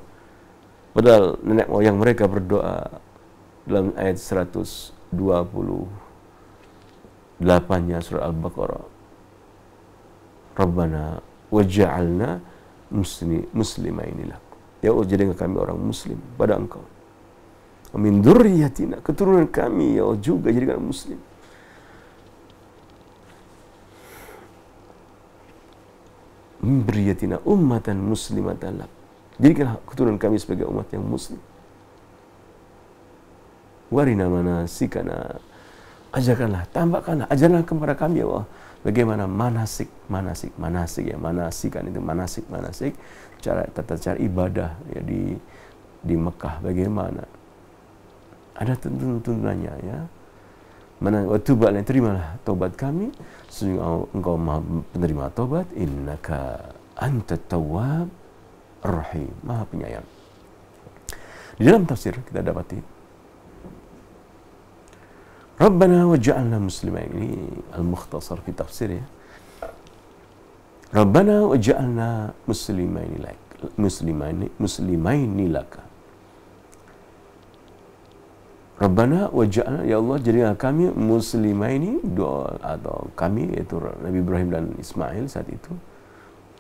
[SPEAKER 2] Padahal nenek moyang mereka berdoa dalam ayat 128-nya surah Al-Baqarah. Rabbana waj'alna muslimaini lak. Ya Allah, jadikan kami orang muslim pada Engkau. Min dzurriyyatina, keturunan kami ya Allah juga jadikan muslim. Min dzurriyyatina ummatan muslimatan lak. Jadikanlah keturunan kami sebagai umat yang muslim. Warina manasikana, ajarkanlah, tambahkanlah, ajarkanlah kepada kami ya Allah bagaimana manasik ya, manasikan itu manasik, tata cara ibadah ya di Mekah bagaimana. Ada tuntunannya ya. Mana waktu balik terimalah taubat kami, sesungguhnya Engkau Maha penerima taubat, innaka antat tawwab rahim, Maha penyayang. Di dalam tafsir kita dapati Rabbana waj'alna muslimain, ini al-mukhtasar fi tafsir ya. Rabbana waj'alna muslimaini laka. Rabbana waj'alna, ya Allah jadikan kami muslimaini, dua atau kami yaitu Nabi Ibrahim dan Ismail saat itu,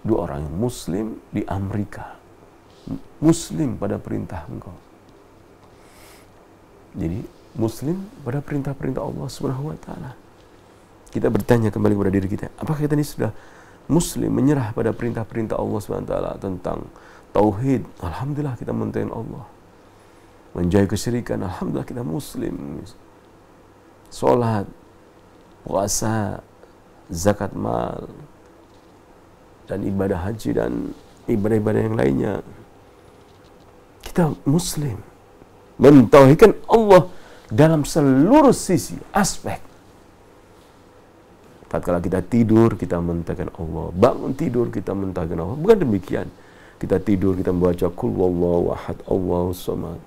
[SPEAKER 2] dua orang yang muslim di Amerika, muslim pada perintah Engkau. Jadi muslim pada perintah-perintah Allah Subhanahu wa taala. Kita bertanya kembali kepada diri kita, apakah kita ini sudah muslim, menyerah pada perintah-perintah Allah Subhanahu wa taala tentang tauhid? Alhamdulillah kita mentaati Allah. Menjauhi kesyirikan, alhamdulillah kita muslim. Salat, puasa, zakat mal, dan ibadah haji dan ibadah-ibadah yang lainnya. Kita muslim, mentauhidkan Allah dalam seluruh sisi, aspek. Tatkala kita tidur, kita mentahkan Allah. Bangun tidur, kita mentahkan Allah. Bukan demikian. Kita tidur, kita membaca Qul Huwallahu Ahad, Allahus Samad.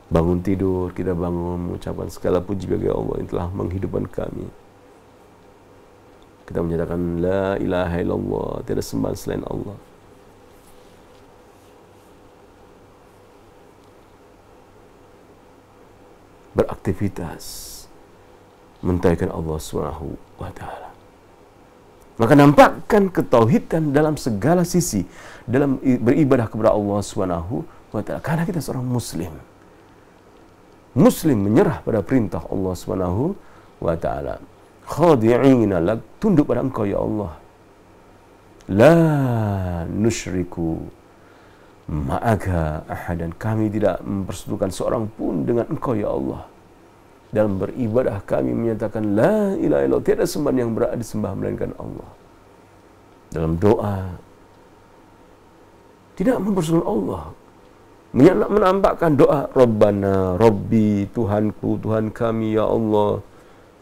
[SPEAKER 2] Bangun tidur, kita bangun mengucapkan segala puji bagi Allah yang telah menghidupkan kami. Kita menyatakan la ilaha illallah, tiada sembahan selain Allah. Beraktivitas mentauhidkan Allah Subhanahu wa taala. Maka nampakkan ketauhidan dalam segala sisi dalam beribadah kepada Allah Subhanahu wa taala, karena kita seorang muslim. Muslim menyerah pada perintah Allah Subhanahu wa taala. Khadi'ina lak, tunduk pada Engkau ya Allah. La nusyriku ma'aka ahadan, kami tidak mempersekutukan seorang pun dengan Engkau ya Allah. Dalam beribadah kami menyatakan la ilaha illallah, tiada sembahan yang berhak disembah melainkan Allah. Dalam doa tidak mempersekutukan Allah, menampakkan doa Rabbana, Rabbi, Tuhanku, Tuhan kami ya Allah,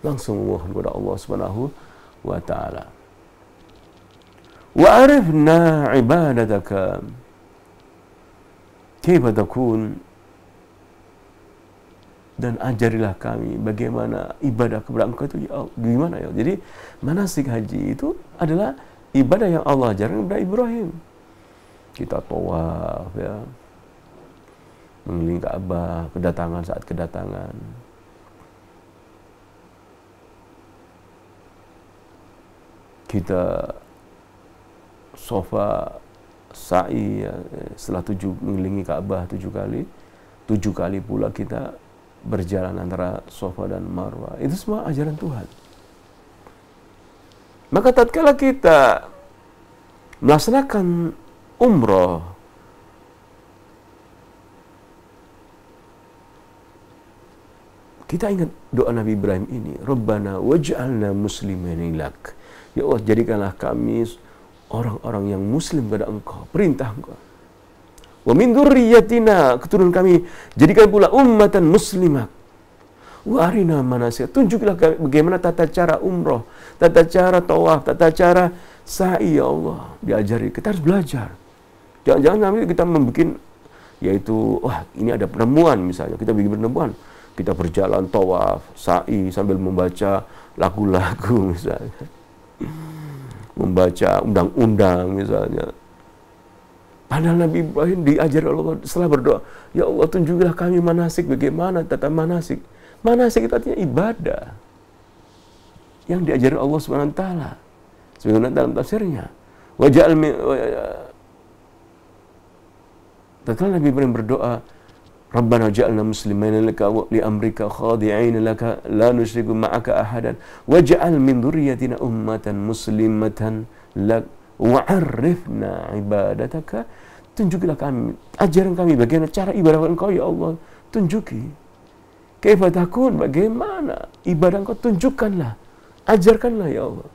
[SPEAKER 2] langsung memohon kepada Allah Subhanahu wa taala. Wa arifna ibadataka kaifa takun, dan ajarilah kami bagaimana ibadah kepada Engkau itu ya Allah. Gimana ya? Jadi manasik haji itu adalah ibadah yang Allah ajarkan kepada Ibrahim. Kita tawaf ya, mengelilingi Ka'bah, kedatangan saat kedatangan. Kita sofa sa'i ya, setelah mengelilingi Ka'bah 7 kali. 7 kali pula kita berjalan antara Safa dan Marwah. Itu semua ajaran Tuhan. Maka tatkala kita melaksanakan umrah, kita ingat doa Nabi Ibrahim ini, Rabbana waj'alna muslimaini lak. Ya Allah, jadikanlah kami orang-orang yang muslim kepada Engkau, perintah Engkau. Wa min dzurriyyatina, keturunan kami jadikan pula ummatan muslimah. Wa arina manasik, tunjuklah kami bagaimana tata cara umrah, tata cara tawaf, tata cara sa'i ya Allah. Diajari, kita harus belajar. Jangan-jangan nanti kita membuat, yaitu wah ini ada penemuan misalnya, kita bikin penemuan, kita berjalan tawaf, sa'i sambil membaca lagu-lagu misalnya, membaca undang-undang misalnya. Padahal Nabi Ibrahim diajar Allah setelah berdoa, ya Allah tunjukilah kami manasik, bagaimana tata manasik. Manasik itu artinya ibadah yang diajar Allah Subhanahu wa taala. Sebagaimana dalam tafsirnya, waja'al tatkala Nabi Ibrahim berdoa, Rabbana ja'alna muslimaina laka wa li amrika khadi'ina laka la nusyriku ma'aka ahadan waj'al min dzurriyyatina ummatan muslimatan lak wa'arifna ibadataka, tunjukilah kami, ajaran kami bagaimana cara ibadah Engkau ya Allah, tunjuki. Kaifa takun, bagaimana ibadah Engkau, tunjukkanlah, ajarkanlah ya Allah.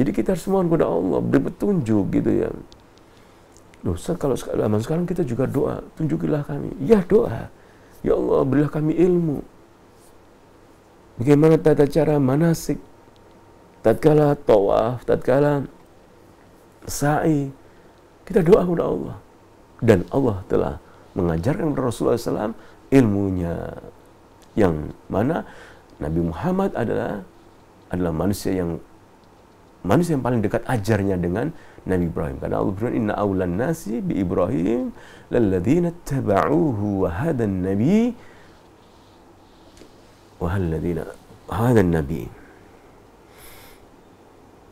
[SPEAKER 2] Jadi kita harus mohon kepada Allah beri petunjuk gitu ya. Loh, kalau zaman sekarang kita juga doa, tunjukilah kami. Ya doa, ya Allah berilah kami ilmu. Bagaimana tata cara manasik, tatkala tawaf, tatkala sa'i, kita doa kepada Allah. Dan Allah telah mengajarkan kepada Rasulullah SAW ilmunya, yang mana Nabi Muhammad adalah manusia yang paling dekat ajarnya dengan Nabi Ibrahim. Karena Allah berfirman, inna awlan nasi bi Ibrahim lalladzina taba'uhu wa hadan nabi wa hadan nabi.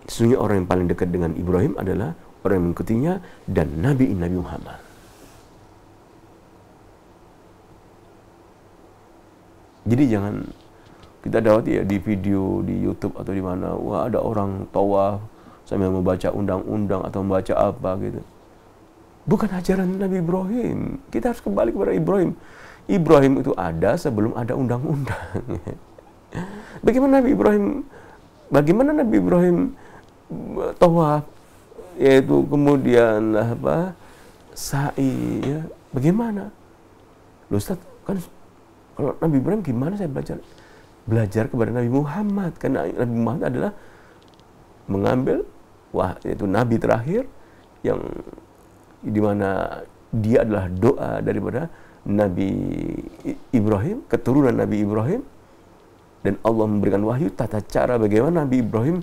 [SPEAKER 2] Sesungguhnya orang yang paling dekat dengan Ibrahim adalah orang yang mengikutinya dan Nabi Muhammad. Jadi jangan kita dapati ya di video di YouTube atau di mana, wah ada orang tawaf sambil membaca undang-undang atau membaca apa gitu. Bukan ajaran Nabi Ibrahim. Kita harus kembali kepada Ibrahim. Ibrahim itu ada sebelum ada undang-undang. Bagaimana Nabi Ibrahim tawaf, yaitu kemudian sa'i ya, bagaimana? Loh Ustaz, kan kalau Nabi Ibrahim gimana saya baca? belajar kepada Nabi Muhammad, karena Nabi Muhammad adalah mengambil yaitu Nabi terakhir yang di mana dia adalah doa daripada Nabi Ibrahim, keturunan Nabi Ibrahim, dan Allah memberikan wahyu tata cara bagaimana Nabi Ibrahim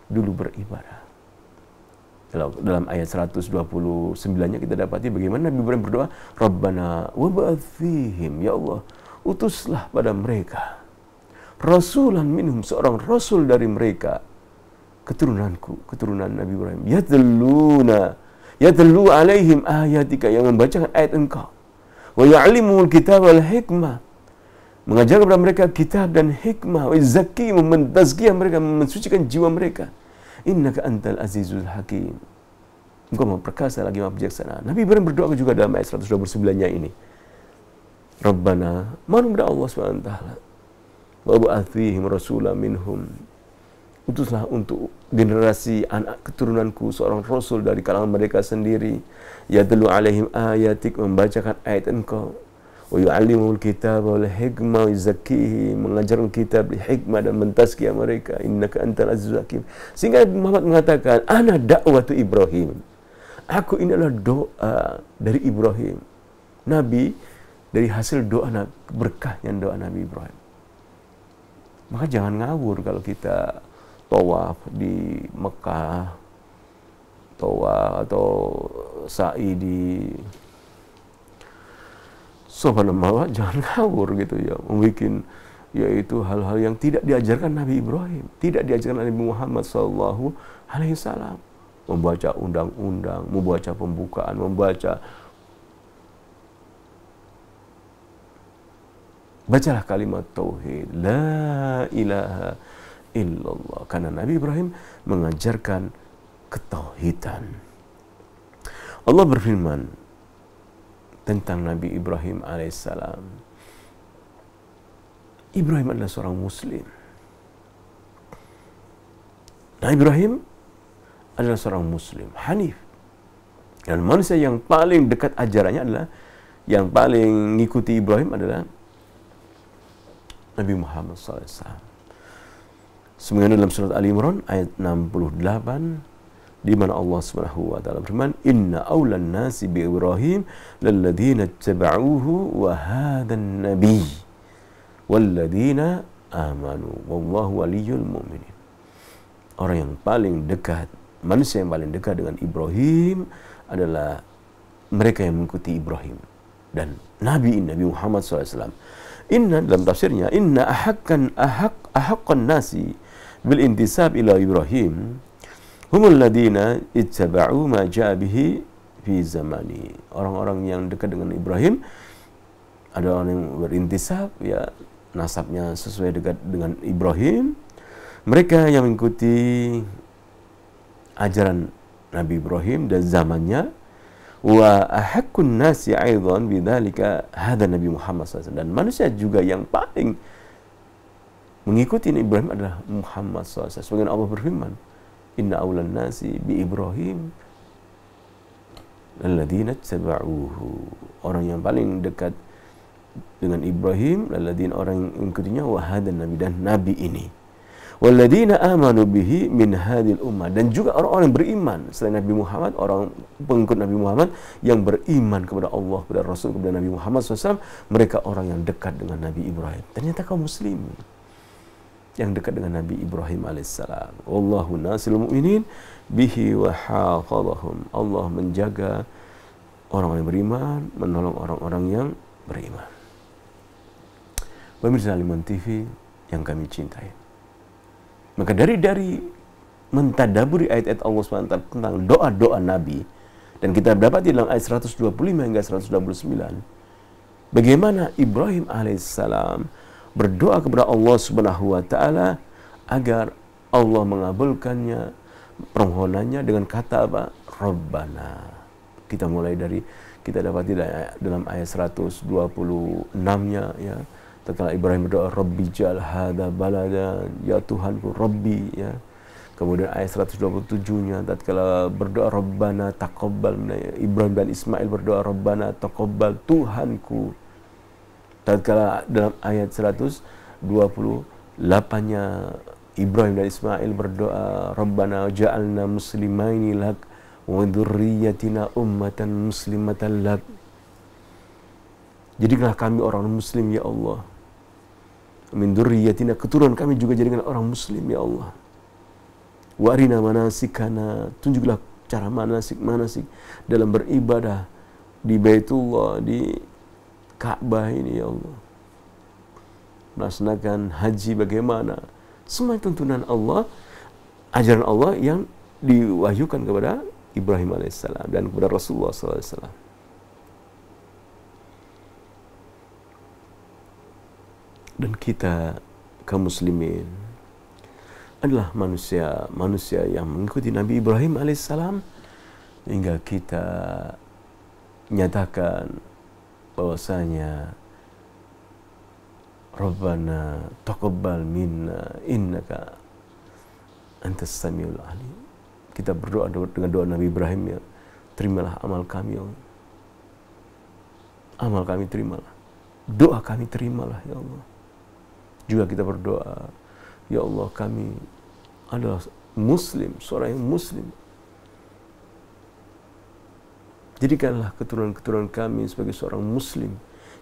[SPEAKER 2] dulu beribadah. Dalam ayat 129-nya kita dapati bagaimana Nabi Ibrahim berdoa, Rabbana wab'ats fihim, ya Allah, utuslah pada mereka rasulan minhum, seorang rasul dari mereka, keturunanku, keturunan Nabi Ibrahim, yatlu alaihim ayatika, yang membacakan ayat engkau, wa ya'limul kitab wal hikmah, mengajar kepada mereka kitab dan hikmah, wa zakki, mentazkiyah mereka, mensucikan jiwa mereka, innaka antal azizul hakim, engkau maha perkasa lagi maha bijaksana. Nabi Ibrahim berdoa juga dalam ayat 129-nya ini, Rabbana, mohon kepada Allah SWT, wa ba'ats fihim rasulan minhum, utuslah untuk generasi anak keturunanku seorang rasul dari kalangan mereka sendiri, yatlu alaihim ayatik, membacakan ayat engkau, wa yu'allimul kitab wal hikmah, wa yuzakkihim, mengajarkan kitab, hikmah, dan mentazkiyah mereka, innaka antal azizul hakim. Sehingga Muhammad mengatakan, ana da'watu Ibrahim, aku ini adalah doa dari Ibrahim. Nabi dari hasil doa, berkahnya doa Nabi Ibrahim. Maka jangan ngawur kalau kita tawaf di Mekah, tawaf atau sa'i di Safa dan Marwah, jangan ngawur gitu ya, membuat yaitu hal-hal yang tidak diajarkan Nabi Ibrahim, tidak diajarkan Nabi Muhammad SAW. Membaca undang-undang, membaca pembukaan, bacalah kalimat tauhid, la ilaha illallah, karena Nabi Ibrahim mengajarkan ketauhidan. Allah berfirman tentang Nabi Ibrahim alaihissalam, Ibrahim adalah seorang muslim. Nabi Ibrahim adalah seorang muslim, hanif, dan manusia yang paling dekat ajarannya adalah, yang paling mengikuti Ibrahim adalah Nabi Muhammad SAW. Sebenarnya dalam surat Ali Imran ayat 68, di mana Allah Subhanahu wa taala berfirman, inna aulan nasi bi Ibrahim lalladzina ittaba'uhu wa hadan nabiy walladzina amanu wallahu waliyyul mu'minin. Orang yang paling dekat, manusia yang paling dekat dengan Ibrahim adalah mereka yang mengikuti Ibrahim dan Nabi Muhammad SAW. Inna, dalam tafsirnya, inna ahakkan nasi bil intisab ila Ibrahim humul ladina ittaba'u ma ja'a bihi fi zamani. Orang-orang yang dekat dengan Ibrahim ada orang yang berintisab, ya nasabnya sesuai dekat dengan Ibrahim. Mereka yang mengikuti ajaran Nabi Ibrahim dan zamannya. Wa ahakkun nasi aidan bidzalika hada Nabi Muhammad SAW. Dan manusia juga yang paling mengikuti Ibrahim adalah Muhammad SAW. Sebagaimana Allah berfirman, inna awlan nasi bi Ibrahim alladzina ittaba'uhu. Orang yang paling dekat dengan Ibrahim, alladzina, orang yang mengikutinya, wa hada Nabi, dan Nabi ini. Walladzina amanu bihi min hadhil ummah, dan juga orang-orang yang beriman selain Nabi Muhammad, orang pengikut Nabi Muhammad yang beriman kepada Allah, kepada Rasul, kepada Nabi Muhammad SAW, mereka orang yang dekat dengan Nabi Ibrahim. Ternyata kaum muslim yang dekat dengan Nabi Ibrahim alaihissalam. Wallahu nasilul mu'minin bihi wa hafadhahum. Allah menjaga orang-orang yang beriman, menolong orang-orang yang beriman. Pemirsa Al-Iman TV yang kami cintai, maka dari mentadaburi ayat-ayat Allah SWT tentang doa-doa Nabi, dan kita dapat di dalam ayat 125 hingga 129 bagaimana Ibrahim alaihissalam berdoa kepada Allah Subhanahu wa taala agar Allah mengabulkannya permohonannya dengan kata apa? Rabbana. Kita mulai dari, kita dapat dalam ayat 126-nya, ya, tatkala Ibrahim berdoa, Rabbi ja'al hadza baladan, ya Tuhanku, Rabbi, ya. Kemudian ayat 127-nya tatkala berdoa Rabbana taqabbal, Ibrahim dan Ismail berdoa Rabbana taqabbal, Tuhanku. Tatkala dalam ayat 128 8-nya Ibrahim dan Ismail berdoa, Rabbana ja'alna muslimaini lak wa dzurriyyatina ummatan muslimatan lak. Jadikanlah kami orang muslim ya Allah. Min dzurriyyatina, keturunan kami juga jadikan orang muslim ya Allah. Wa arina manasikana, tunjuklah cara manasik dalam beribadah di Baitullah, di Ka'bah ini ya Allah. Melaksanakan haji bagaimana? Semua tuntunan Allah, ajaran Allah yang diwahyukan kepada Ibrahim alaihissalam dan kepada Rasulullah SAW. Dan kita kaum muslimin adalah manusia yang mengikuti Nabi Ibrahim alaihissalam, hingga kita nyatakan bahwasanya Rabbana taqabbal minna innaka antas samiul alim. Kita berdoa dengan doa Nabi Ibrahim, ya, terimalah amal kami ya Allah. Amal kami terimalah, doa kami terimalah ya Allah. Juga kita berdoa, ya Allah, kami adalah muslim, seorang yang muslim. Jadikanlah keturunan-keturunan kami sebagai seorang muslim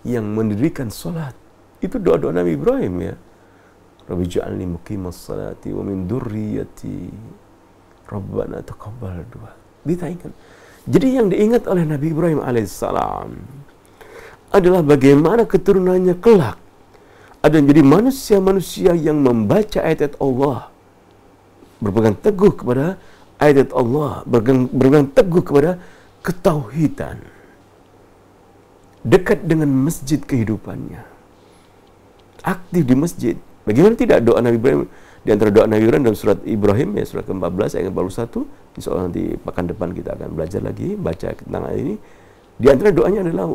[SPEAKER 2] yang mendirikan salat. Itu doa-doa Nabi Ibrahim, ya. Rabbi ja'alni muqimas salati wa min dzurriyyati Rabbana taqabbal du'a. Ditainkan. Jadi yang diingat oleh Nabi Ibrahim alaihissalam adalah bagaimana keturunannya kelak ada menjadi manusia-manusia yang membaca ayat-ayat Allah, berpegang teguh kepada ayat Allah, berpegang teguh kepada ketauhidan, dekat dengan masjid kehidupannya, aktif di masjid. Bagaimana tidak doa Nabi Ibrahim? Di antara doa Nabi Ibrahim dalam surat Ibrahim, ya, surat ke-14 ayat 41. Insyaallah nanti pekan depan kita akan belajar lagi baca tentang ayat ini. Di antara doanya adalah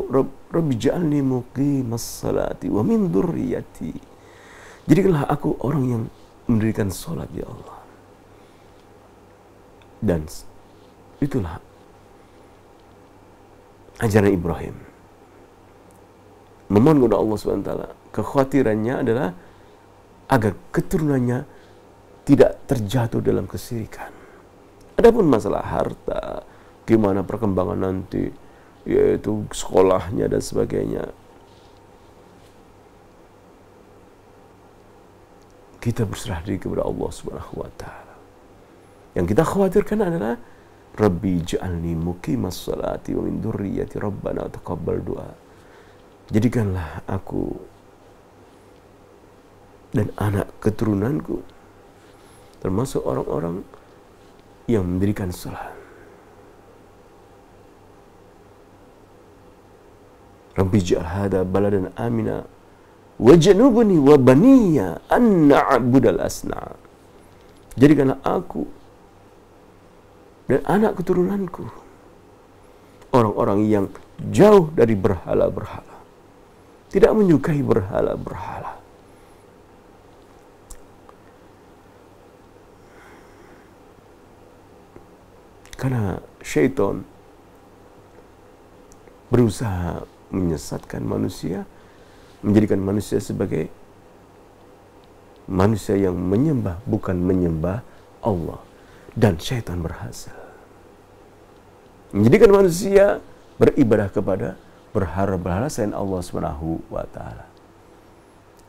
[SPEAKER 2] Rabbi ja'alni muqimas salati wa min dzurriyyati. Jadikanlah aku orang yang mendirikan salat ya Allah. Dan itulah ajaran Ibrahim. Memohon kepada Allah SWT. Kekhawatirannya adalah agar keturunannya tidak terjatuh dalam kesyirikan. Adapun masalah harta, gimana perkembangan nanti, yaitu sekolahnya dan sebagainya, kita berserah diri kepada Allah Subhanahu wa taala. Yang kita khawatirkan adalah Rabbi ja'alni muqimas salati wa min dzurriyyati Rabbana taqabbal du'a. Jadikanlah aku dan anak keturunanku termasuk orang-orang yang mendirikan salat. Rabbi ja'al hadha baladan amina wajnubni wa baniya an na'budal asnam. Jadikanlah aku dan anak keturunanku orang-orang yang jauh dari berhala-berhala, tidak menyukai berhala-berhala. Karena syaitan berusaha menyesatkan manusia, menjadikan manusia sebagai manusia yang menyembah bukan menyembah Allah. Dan syaitan berhasil menjadikan manusia beribadah kepada berhala-berhala selain Allah Subhanahu wa taala.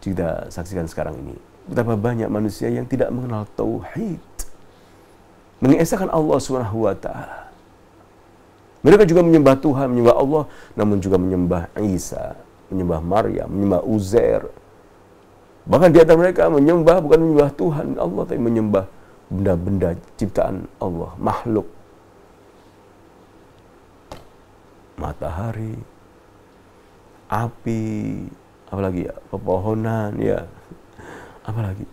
[SPEAKER 2] Kita saksikan sekarang ini betapa banyak manusia yang tidak mengenal tauhid, mengesahkan Allah Subhanahu wa taala. Mereka juga menyembah Tuhan, menyembah Allah, namun juga menyembah Isa, menyembah Maryam, menyembah Uzair. Bahkan di antara mereka menyembah bukan menyembah Tuhan Allah, tapi menyembah benda-benda ciptaan Allah, makhluk. Matahari, api, apalagi ya, pepohonan, ya, apalagi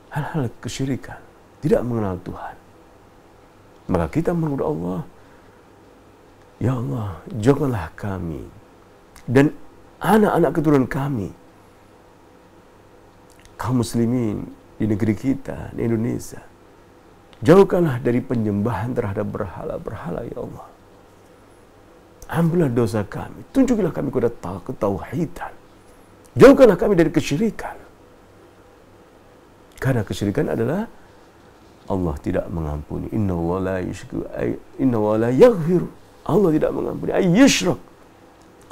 [SPEAKER 2] hal-hal kesyirikan, tidak mengenal Tuhan. Maka kita menurut Allah, ya Allah, jauhkanlah kami dan anak-anak keturunan kami, kaum muslimin di negeri kita, di Indonesia, jauhkanlah dari penyembahan terhadap berhala-berhala ya Allah. Ampunlah dosa kami, tunjukilah kami kepada ketauhidan, Jauhkanlah kami dari kesyirikan. Karena kesyirikan adalah Allah tidak mengampuni. Inna wa la yaghfiru. Allah tidak mengampuni. Ayyushrak.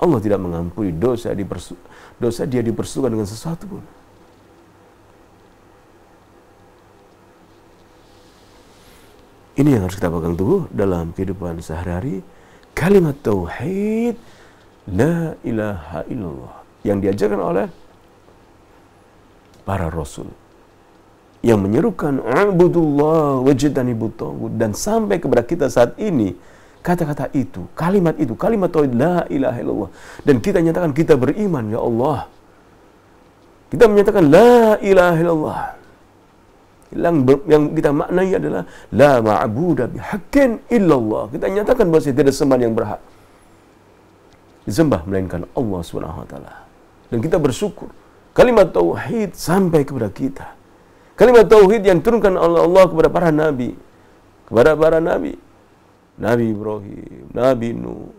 [SPEAKER 2] Allah tidak mengampuni dosa dia dipersekutukan dengan sesuatu pun. Ini yang harus kita pegang teguh dalam kehidupan sehari-hari. Kalimat tauhid, la ilaha illallah, yang diajarkan oleh para rasul, yang menyerukan ubudullah wajtanibut taghut, dan sampai kepada kita saat ini kata-kata itu, kalimat tauhid la ilaha illallah, dan kita nyatakan kita beriman, ya Allah. Kita menyatakan la ilaha illallah. Yang kita maknai adalah la ma'budu bihaqqin illallah. Kita nyatakan bahwa tidak sembahan yang berhak disembah melainkan Allah Subhanahu wa taala. Dan kita bersyukur kalimat tauhid sampai kepada kita. Kalimat tauhid yang turunkan oleh Allah kepada para nabi. Nabi Ibrahim, Nabi Nuh,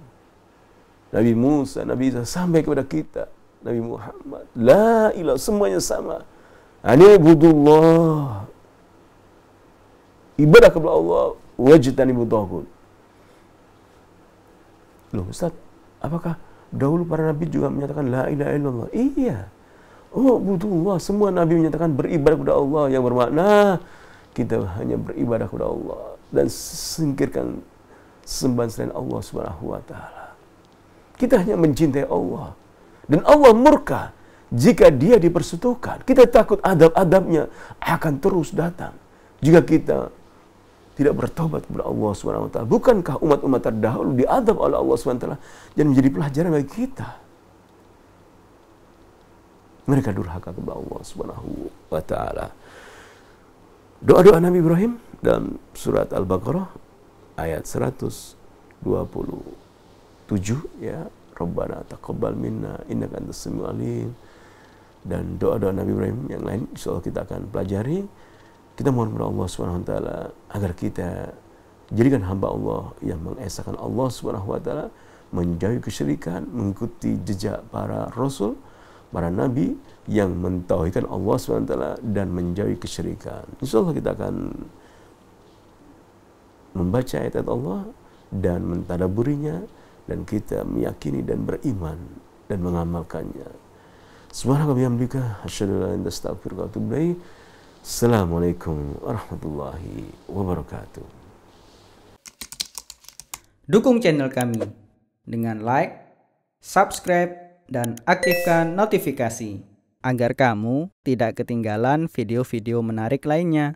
[SPEAKER 2] Nabi Musa, Nabi Isa, sampai kepada kita, Nabi Muhammad. La ilaha, semuanya sama. Anibudullah, ibadah kepada Allah, wajtanibut taghut. Loh Ustaz, apakah dahulu para nabi juga menyatakan la ilaha illallah? Iya. Oh, budullah, semua nabi menyatakan beribadah kepada Allah, yang bermakna kita hanya beribadah kepada Allah dan singkirkan sembahan selain Allah Subhanahu wa taala. Kita hanya mencintai Allah, dan Allah murka jika dia dipersekutukan. Kita takut adab-adabnya akan terus datang jika kita tidak bertobat kepada Allah Subhanahu wa taala. Bukankah umat-umat terdahulu diadab oleh Allah Subhanahu wa taala dan menjadi pelajaran bagi kita? Mereka durhaka kepada Allah Subhanahu wa taala. Doa-doa Nabi Ibrahim dalam surat Al-Baqarah ayat 127, ya, Rabbana taqabbal minna innaka antas samiul alim. Dan doa-doa Nabi Ibrahim yang lain insyaallah kita akan pelajari. Kita mohon kepada Allah Subhanahu wa taala agar kita jadikan hamba Allah yang mengesahkan Allah Subhanahu wa taala, menjauhi kesyirikan, mengikuti jejak para rasul, para nabi yang mentauhidkan Allah Subhanahu wa taala dan menjauhi kesyirikan. Insyaallah kita akan membaca ayat Allah dan mentadabburinya, dan kita meyakini dan beriman dan mengamalkannya. Subhanaka bihamdika asyhadu an la ilaha illa anta astaghfiruka wa atubu ilaik. Assalamualaikum warahmatullahi wabarakatuh.
[SPEAKER 3] Dukung channel kami dengan like, subscribe, dan aktifkan notifikasi agar kamu tidak ketinggalan video-video menarik lainnya.